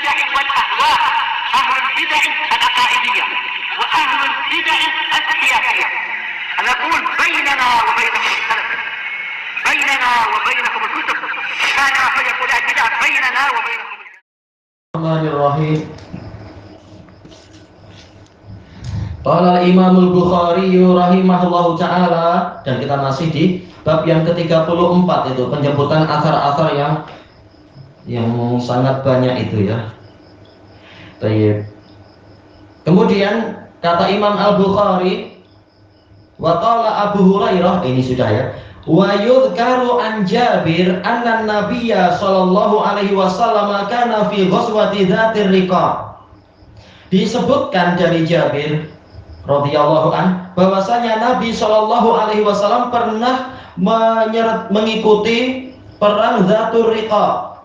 البدع والأهواء، أهل البدع العقائدية وأهل البدع السياسية. نقول بيننا وبينكم السلف، بيننا وبينكم الكتب، كان فيقول البدع بيننا وبينكم. Bismillahirrahmanirrahim. Qala Imamul Bukhari rahimahullahu taala, dan kita masih di bab yang ke-34 itu penjemputan athar-athar yang sangat banyak itu ya. Baik. Kemudian kata Imam Al-Bukhari, wa qala Abu Hurairah, ini sudah ya. Wa yudhkaru an Jabir anna Nabiyya sallallahu alaihi wasallam kana fi ghazwati Dzatir Riqa. Disebutkan dari Jabir radhiyallahu an bahwasanya Nabi sallallahu alaihi wasallam pernah mengikuti perang Dzatur Riqa.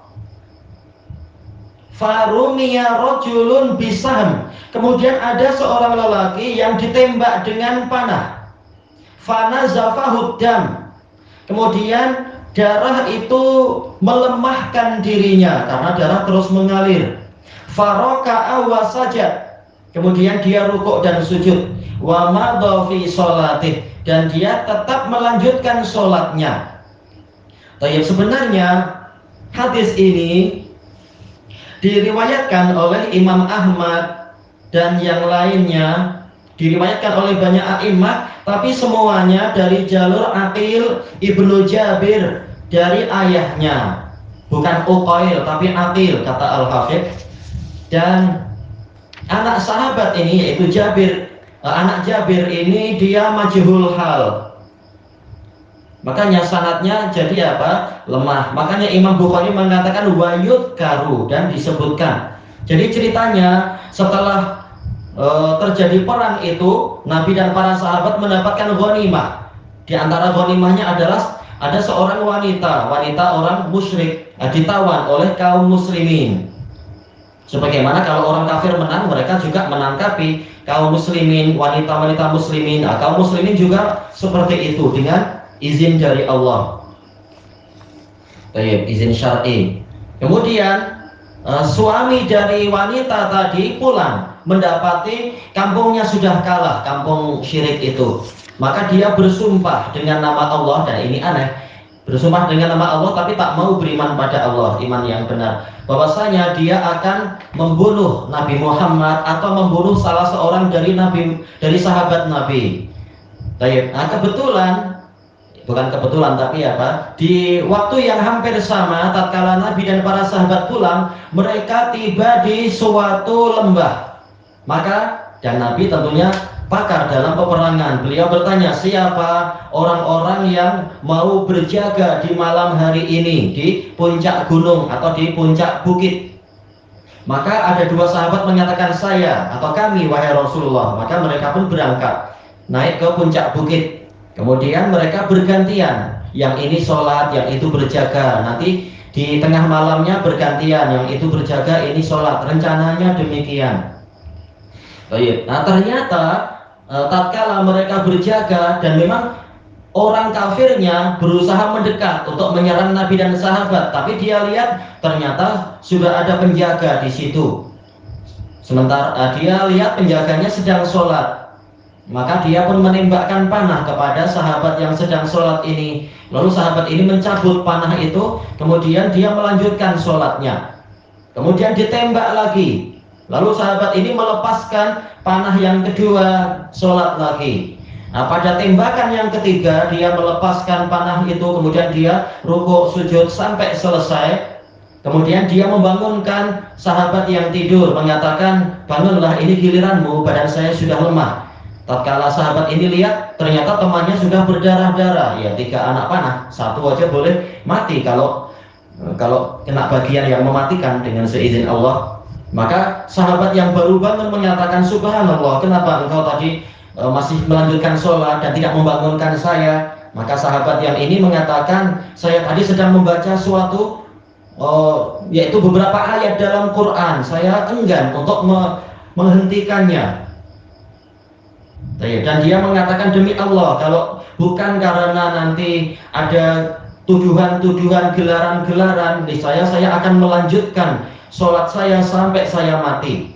Farumiya rajulun bisaham. Kemudian ada seorang lelaki yang ditembak dengan panah. Fanazafahu dam. Kemudian darah itu melemahkan dirinya karena darah terus mengalir. Faraka'a wa sajad. Kemudian dia rukuk dan sujud. Wa madha fi sholatih, dan dia tetap melanjutkan sholatnya. Tapi sebenarnya hadis ini diriwayatkan oleh Imam Ahmad dan yang lainnya, diriwayatkan oleh banyak a'imah, tapi semuanya dari jalur Aqil ibnu Jabir, dari ayahnya, bukan Uqail tapi Aqil, kata Al-Hafidh. Dan anak sahabat ini yaitu Jabir, anak Jabir ini dia majhul hal, makanya sanadnya jadi apa? Lemah. Makanya Imam Bukhari mengatakan wayud karu, dan disebutkan. Jadi ceritanya setelah terjadi perang itu, Nabi dan para sahabat mendapatkan ghanimah. Di antara ghanimahnya adalah ada seorang wanita orang musyrik, ditawan oleh kaum muslimin. Sebagaimana kalau orang kafir menang, mereka juga menangkapi kaum muslimin, wanita-wanita muslimin. Kaum muslimin juga seperti itu dengan izin dari Allah. Baik, izin syar'i. Kemudian suami dari wanita tadi pulang, mendapati kampungnya sudah kalah, kampung syirik itu. Maka dia bersumpah dengan nama Allah, dan ini aneh, bersumpah dengan nama Allah tapi tak mau beriman pada Allah, iman yang benar, bahwasanya dia akan membunuh Nabi Muhammad atau membunuh salah seorang dari sahabat Nabi. Baik, nah bukan kebetulan tapi apa? Di waktu yang hampir sama, tatkala Nabi dan para sahabat pulang, mereka tiba di suatu lembah. Maka, dan Nabi tentunya pakar dalam peperangan, beliau bertanya, siapa orang-orang yang mau berjaga di malam hari ini di puncak gunung atau di puncak bukit? Maka ada dua sahabat menyatakan, saya atau kami wahai Rasulullah. Maka mereka pun berangkat naik ke puncak bukit. Kemudian mereka bergantian, yang ini sholat, yang itu berjaga. Nanti di tengah malamnya bergantian, yang itu berjaga, ini sholat. Rencananya demikian. Baik. Nah ternyata tatkala mereka berjaga dan memang orang kafirnya berusaha mendekat untuk menyerang Nabi dan sahabat, tapi dia lihat ternyata sudah ada penjaga di situ. Sementara dia lihat penjaganya sedang sholat, maka dia pun menembakkan panah kepada sahabat yang sedang sholat ini. Lalu sahabat ini mencabut panah itu, kemudian dia melanjutkan sholatnya. Kemudian ditembak lagi. Lalu sahabat ini melepaskan panah yang kedua, sholat lagi. Nah, pada tembakan yang ketiga, dia melepaskan panah itu, kemudian dia rukuk sujud sampai selesai. Kemudian dia membangunkan sahabat yang tidur, mengatakan, bangunlah, ini giliranmu, badan saya sudah lemah. Tatkala sahabat ini lihat, ternyata temannya sudah berdarah-darah. Ya, 3 anak panah, 1 aja boleh mati kalau kena bagian yang mematikan dengan seizin Allah. Maka sahabat yang baru bangun menyatakan, subhanallah, kenapa engkau tadi masih melanjutkan sholat dan tidak membangunkan saya? Maka sahabat yang ini mengatakan, saya tadi sedang membaca suatu yaitu beberapa ayat dalam Quran, saya enggan untuk menghentikannya. Dan dia mengatakan, demi Allah, kalau bukan karena nanti ada tuduhan-tuduhan, gelaran-gelaran, niscaya saya akan melanjutkan sholat saya sampai saya mati.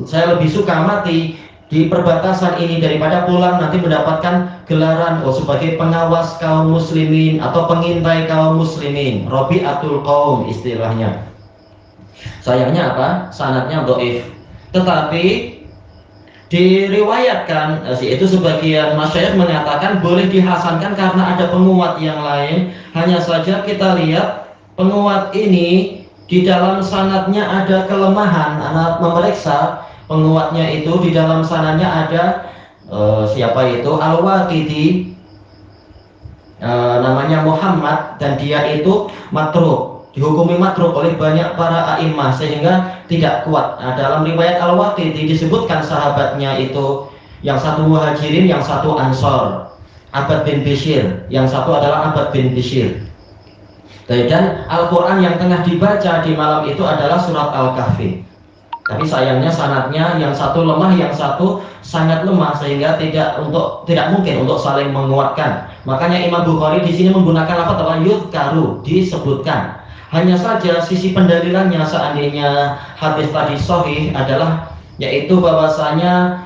Saya lebih suka mati di perbatasan ini daripada pulang nanti mendapatkan gelaran sebagai pengawas kaum muslimin atau pengintai kaum muslimin, Rabi'atul Qaum istilahnya. Sayangnya apa? Sanadnya dhaif. Tetapi diriwayatkan, yaitu sebagian masyayikh mengatakan boleh dihasankan karena ada penguat yang lain. Hanya saja kita lihat penguat ini di dalam sanadnya ada kelemahan. Anak memeriksa penguatnya itu di dalam sanadnya ada siapa itu? Al-Waqidi, namanya Muhammad, dan dia itu matruk, dihukumi matruk oleh banyak para a'immah sehingga tidak kuat. Nah, dalam riwayat Al-Waqidi disebutkan sahabatnya itu yang satu muhajirin, yang satu ansor, Abbad bin Bishr, yang satu adalah Abbad bin Bishr. Dan Al-Quran yang tengah dibaca di malam itu adalah surat Al-Kahfi. Tapi sayangnya sanadnya yang satu lemah, yang satu sangat lemah sehingga tidak mungkin untuk saling menguatkan. Makanya Imam Bukhari di sini menggunakan lafaz yudkaru, disebutkan. Hanya saja sisi pendalilannya seandainya hadis tadi sahih adalah yaitu bahwasanya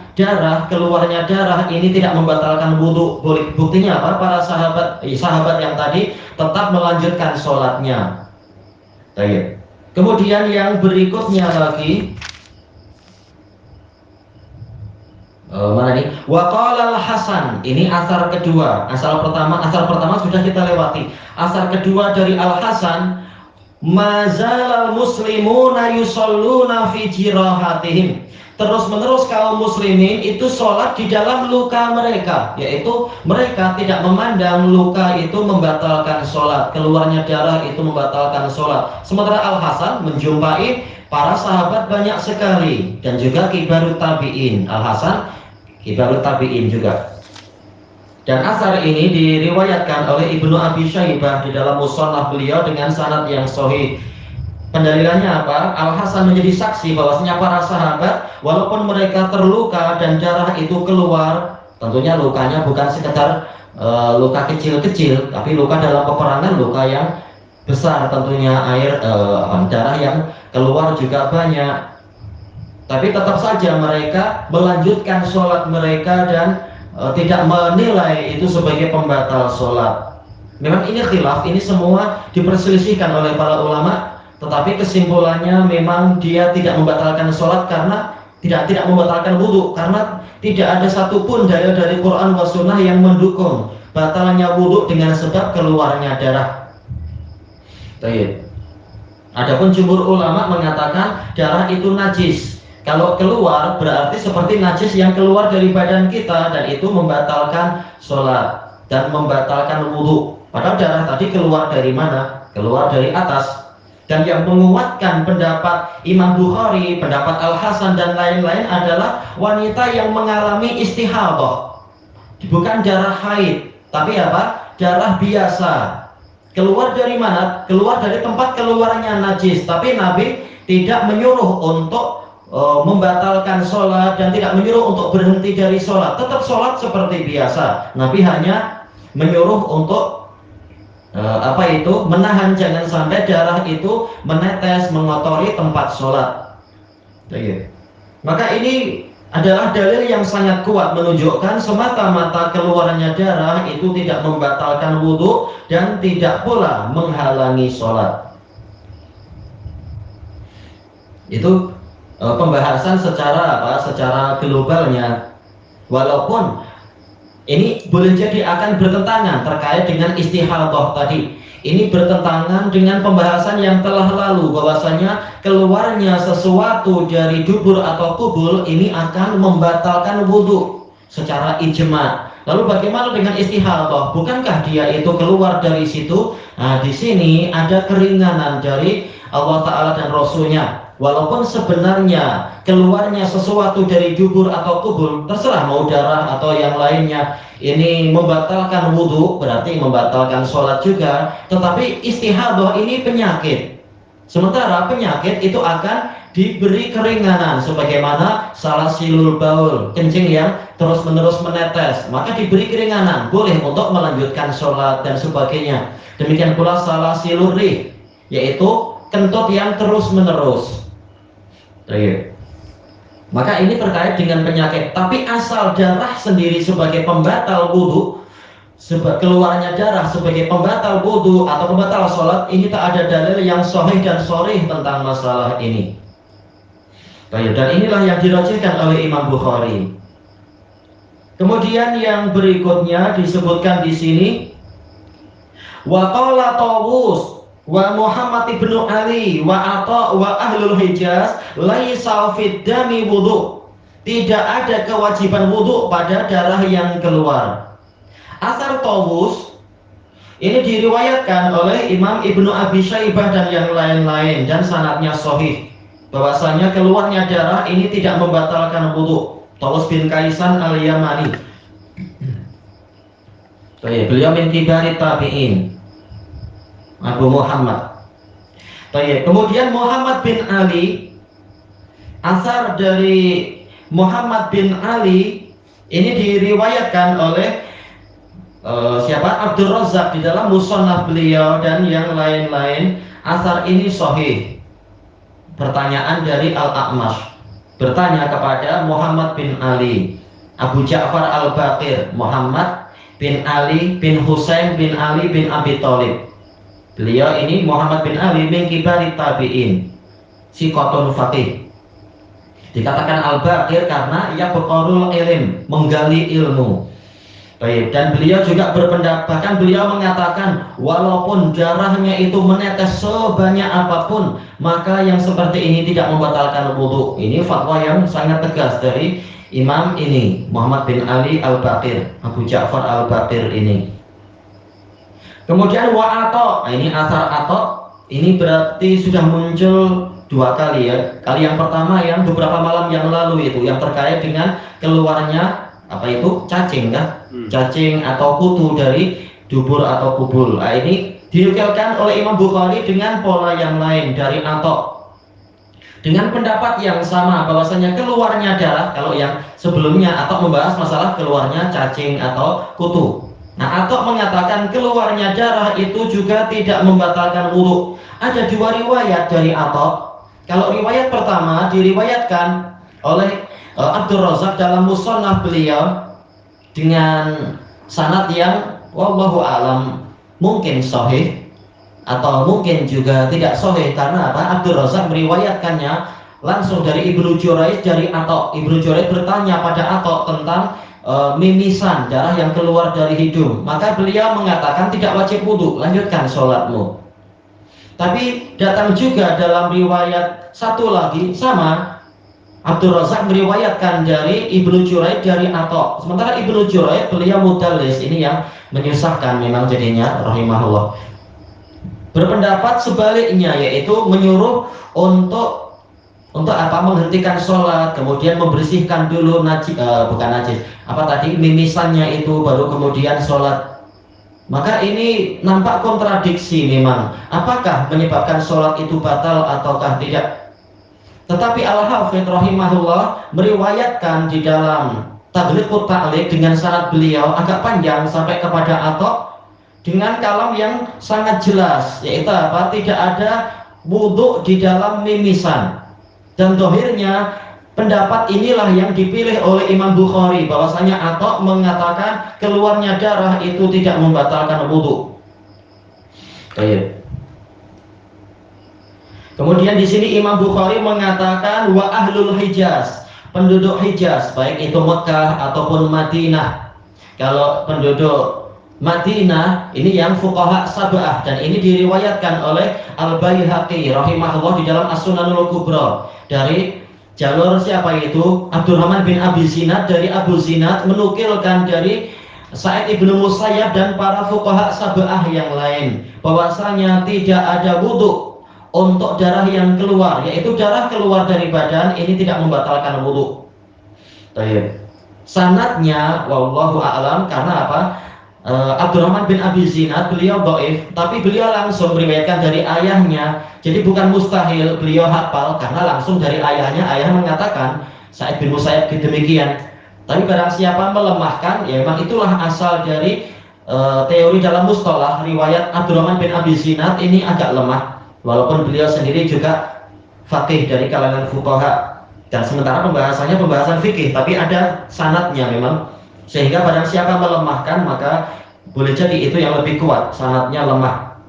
keluarnya darah ini tidak membatalkan wudhu. Buktinya apa? Para sahabat yang tadi tetap melanjutkan sholatnya. Baik. Kemudian yang berikutnya lagi, mana nih? Waqala Al-Hasan. Ini asar kedua. Asar pertama sudah kita lewati. Asar kedua dari Al-Hasan, mazalal muslimuna yusalluna fi jirahatihim. Terus menerus kaum muslimin itu sholat di dalam luka mereka, yaitu mereka tidak memandang luka itu membatalkan sholat, keluarnya darah itu membatalkan sholat. Sementara Al-Hasan menjumpai para sahabat banyak sekali dan juga kibarut tabi'in. Al-Hasan kibarut tabi'in juga. Dan asar ini diriwayatkan oleh Ibnu Abi Syaibah di dalam musannaf beliau dengan sanad yang sahih. Pendalilannya apa? Al-Hasan menjadi saksi bahwasanya para sahabat walaupun mereka terluka dan darah itu keluar, tentunya lukanya bukan sekedar luka kecil-kecil, tapi luka dalam peperangan, luka yang besar, tentunya darah yang keluar juga banyak. Tapi tetap saja mereka melanjutkan sholat mereka dan tidak menilai itu sebagai pembatal sholat. Memang ini khilaf, ini semua diperselisihkan oleh para ulama. Tetapi kesimpulannya memang dia tidak membatalkan sholat karena tidak membatalkan wudhu, karena tidak ada satupun dalil dari Quran wa Sunnah yang mendukung batalnya wudhu dengan sebab keluarnya darah. Baik. Adapun jumhur ulama mengatakan darah itu najis. Kalau keluar berarti seperti najis yang keluar dari badan kita dan itu membatalkan sholat dan membatalkan wudhu. Padahal darah tadi keluar dari mana? Keluar dari atas. Dan yang menguatkan pendapat Imam Bukhari, pendapat Al-Hasan dan lain-lain adalah wanita yang mengalami istihadah. Bukan darah haid, tapi apa? Darah biasa. Keluar dari mana? Keluar dari tempat keluarnya najis. Tapi Nabi tidak menyuruh untuk membatalkan sholat dan tidak menyuruh untuk berhenti dari sholat. Tetap sholat seperti biasa. Nabi hanya menyuruh untuk menahan jangan sampai darah itu menetes mengotori tempat sholat. Maka ini adalah dalil yang sangat kuat menunjukkan semata-mata keluarnya darah itu tidak membatalkan wudhu dan tidak pula menghalangi sholat. Itu pembahasan secara globalnya. Walaupun ini boleh jadi akan bertentangan terkait dengan istihadah tadi. Ini bertentangan dengan pembahasan yang telah lalu bahwasanya keluarnya sesuatu dari dubur atau kubul ini akan membatalkan wudhu secara ijma. Lalu bagaimana dengan istihadah? Bukankah dia itu keluar dari situ? Nah, di sini ada keringanan dari Allah Ta'ala dan Rasulnya. Walaupun sebenarnya keluarnya sesuatu dari dubur atau kubul, terserah mau darah atau yang lainnya, ini membatalkan wudhu, berarti membatalkan sholat juga. Tetapi istihadah ini penyakit. Sementara penyakit itu akan diberi keringanan, sebagaimana salasilul baul, kencing yang terus-menerus menetes, maka diberi keringanan, boleh untuk melanjutkan sholat dan sebagainya. Demikian pula salasilul rih, yaitu kentut yang terus menerus. Maka ini terkait dengan penyakit. Tapi asal darah sendiri sebagai pembatal wudhu, keluarnya darah sebagai pembatal wudhu atau pembatal sholat, ini tak ada dalil yang sahih dan sharih tentang masalah ini. Dan inilah yang dirajihkan oleh Imam Bukhari. Kemudian yang berikutnya disebutkan di sini, wa qala Tawus wa Muhammad ibn Ali wa Atha wa ahlul Hijaz laisa fid dami wudu. Tidak ada kewajiban wudu pada darah yang keluar. Asar Tawus ini diriwayatkan oleh Imam Ibnu Abi Syaibah dan yang lain-lain dan sanadnya sahih bahwasanya keluarnya darah ini tidak membatalkan wudu. Tawus bin Kaisan al-Yamani. Beliau min kibari tabi'in, Abu Muhammad. Kemudian Muhammad bin Ali, asar dari Muhammad bin Ali ini diriwayatkan oleh siapa? Abdul Razak di dalam Musannaf beliau dan yang lain-lain. Asar ini sahih. Pertanyaan dari Al-A'mash bertanya kepada Muhammad bin Ali, Abu Ja'far Al-Baqir, Muhammad bin Ali bin Husain bin Ali bin Abi Thalib. Beliau ini Muhammad bin Ali min kibari tabi'in, siqatun faqih. Dikatakan Al-Baqir karena ia berqarul ilm, menggali ilmu. Baik, dan beliau juga berpendapat, bahkan beliau mengatakan walaupun darahnya itu menetes sebanyak apapun, maka yang seperti ini tidak membatalkan wudu. Ini fatwa yang sangat tegas dari Imam ini, Muhammad bin Ali Al-Baqir, Abu Ja'far Al-Baqir ini. Kemudian wa Atha, ini asar Atha ini berarti sudah muncul dua kali ya. Kali yang pertama yang beberapa malam yang lalu itu yang terkait dengan keluarnya apa itu cacing kan? Cacing atau kutu dari dubur atau kubul. Nah, ini dinukilkan oleh Imam Bukhari dengan pola yang lain dari Atha dengan pendapat yang sama bahwasanya keluarnya darah, kalau yang sebelumnya Atha membahas masalah keluarnya cacing atau kutu. Nah, Atha mengatakan keluarnya darah itu juga tidak membatalkan wudu. Ada dua riwayat dari Atha. Kalau riwayat pertama diriwayatkan oleh Abdul Razak dalam Musannaf beliau dengan sanad yang wallahu alam mungkin sahih atau mungkin juga tidak sahih, karena apa? Abdul Razak meriwayatkannya langsung dari Ibnu Jurayj dari Atha. Ibnu Jurayj bertanya pada Atha tentang mimisan darah yang keluar dari hidung, maka beliau mengatakan tidak wajib wudu, lanjutkan sholatmu. Tapi datang juga dalam riwayat satu lagi sama, Abdul Razak meriwayatkan dari Ibnu Jurayj dari Atha. Sementara Ibnu Jurayj beliau mudallis, ini yang menyusahkan memang jadinya rahimahullah. Berpendapat sebaliknya, yaitu menyuruh untuk apa? Menghentikan sholat, kemudian membersihkan dulu bukan najis, apa tadi mimisannya itu, baru kemudian sholat. Maka ini nampak kontradiksi memang. Apakah menyebabkan sholat itu batal ataukah tidak? Tetapi Al-Hafidz rahimahullah meriwayatkan di dalam Taghliqut Ta'liq dengan sanad beliau agak panjang sampai kepada Atha dengan kalam yang sangat jelas, yaitu apa? Tidak ada wudu di dalam mimisan. Dan dohirnya pendapat inilah yang dipilih oleh Imam Bukhari, bahwasanya Atha mengatakan keluarnya darah itu tidak membatalkan wudu. Baik. Kemudian di sini Imam Bukhari mengatakan wa ahlul Hijaz, penduduk Hijaz, baik itu Mekah ataupun Madinah. Kalau penduduk Madinah ini yang fuqaha sab'ah, dan ini diriwayatkan oleh Al-Baihaqi rahimahullah di dalam As-Sunanul Kubra dari jalur siapa itu? Abdurrahman bin Abi Zinad dari Abu Zinad menukilkan dari Sa'id ibnu Musayyab dan para fuqaha sab'ah yang lain bahwasanya tidak ada wudu untuk darah yang keluar, yaitu darah keluar dari badan, ini tidak membatalkan wudu. Sanadnya wallahu a'lam, karena apa? Abdurrahman bin Abi Zinad beliau dhaif, tapi beliau langsung meriwayatkan dari ayahnya. Jadi bukan mustahil beliau hafal, karena langsung dari ayahnya. Ayah mengatakan Sa'id bin Musayyab demikian. Tapi barang siapa melemahkan, ya memang itulah asal dari teori dalam mustalah riwayat Abdurrahman bin Abi Zinad ini agak lemah. Walaupun beliau sendiri juga faqih dari kalangan fuqaha, dan sementara pembahasannya pembahasan fikih, tapi ada sanadnya memang, sehingga barang siapa melemahkan maka boleh jadi itu yang lebih kuat, sanadnya lemah.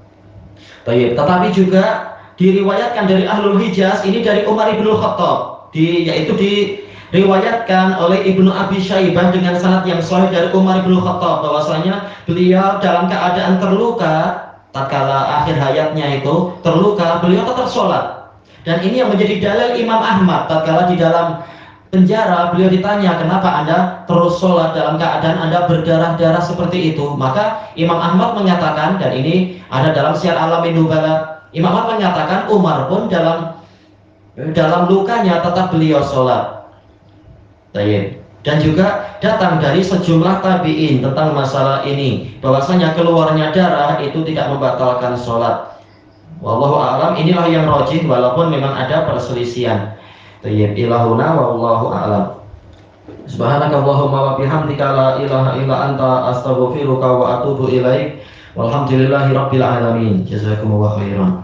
Baik, tetapi juga diriwayatkan dari Ahlul Hijaz ini dari Umar ibnu Khattab, yaitu diriwayatkan oleh Ibnu Abi Syaibah dengan sanad yang sahih dari Umar ibnu Khattab bahwasanya beliau dalam keadaan terluka, tatkala akhir hayatnya itu terluka, beliau tetap sholat. Dan ini yang menjadi dalil Imam Ahmad tatkala di dalam penjara, beliau ditanya, kenapa Anda terus sholat dalam keadaan Anda berdarah-darah seperti itu? Maka Imam Ahmad menyatakan, dan ini ada dalam Syiar Alamin Nubala, Imam Ahmad menyatakan Umar pun dalam lukanya tetap beliau sholat. Dan juga datang dari sejumlah tabi'in tentang masalah ini, bahwasanya keluarnya darah itu tidak membatalkan sholat. Wallahu a'lam, inilah yang rajih walaupun memang ada perselisihan. Tayyib, ilahuna wallahu a'lam. Subhanakallahumma wa bihamdika la ilaha illa anta astaghfiruka wa atubu ilaik. Walhamdulillahi rabbil alamin. Jazakumullahu khairan.